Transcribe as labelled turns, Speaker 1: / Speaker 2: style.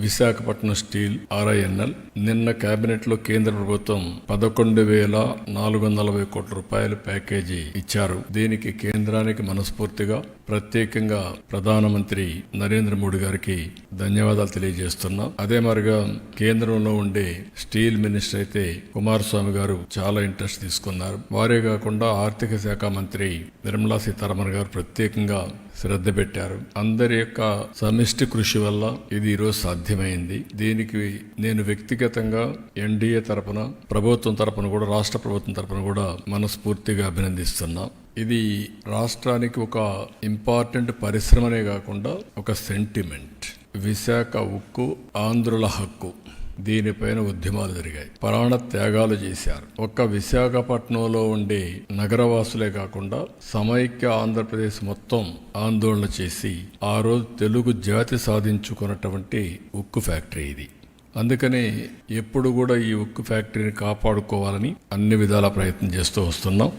Speaker 1: Visakhapatnam steel RINL నిన్న cabinet లో కేంద్ర ప్రభుత్వం 11,440 కోట్ల రూపాయల ప్యాకేజీ ఇచ్చారు. దీనికి కేంద్రానికి మనస్ఫూర్తిగా ప్రత్యేకంగా ప్రధానమంత్రి నరేంద్ర మోడీ గారికి ధన్యవాదాలు తెలియజేస్తున్నా. అదే మరిగా కేంద్రంలో ఉండే స్టీల్ మినిస్టర్ అయితే కుమారస్వామి గారు చాలా ఇంట్రెస్ట్ తీసుకున్నారు. వారే కాకుండా ఆర్థిక శాఖ మంత్రి నిర్మలా సీతారామన్ గారు ప్రత్యేకంగా శ్రద్ధ పెట్టారు. అందరి యొక్క సమిష్టి కృషి వల్ల ఇది ఈరోజు సాధ్యమైంది. దీనికి నేను వ్యక్తిగతంగా NDA తరపున, ప్రభుత్వం తరపున కూడా, రాష్ట్ర ప్రభుత్వం తరపున కూడా మనస్ఫూర్తిగా అభినందిస్తున్నా. ఇది రాష్ట్రానికి ఒక ఇంపార్టెంట్ పరిశ్రమనే కాకుండా ఒక సెంటిమెంట్. విశాఖ ఉక్కు ఆంధ్రుల హక్కు, దీనిపైన ఉద్యమాలు జరిగాయి, ప్రాణ త్యాగాలు చేశారు. ఒక్క విశాఖపట్నంలో ఉండే నగరవాసులే కాకుండా సమైక్య ఆంధ్రప్రదేశ్ మొత్తం ఆందోళన చేసి ఆ రోజు తెలుగు జాతి సాధించుకున్నటువంటి ఉక్కు ఫ్యాక్టరీ ఇది. అందుకనే ఎప్పుడు కూడా ఈ ఉక్కు ఫ్యాక్టరీని కాపాడుకోవాలని అన్ని విధాల ప్రయత్నం చేస్తూ వస్తున్నాం.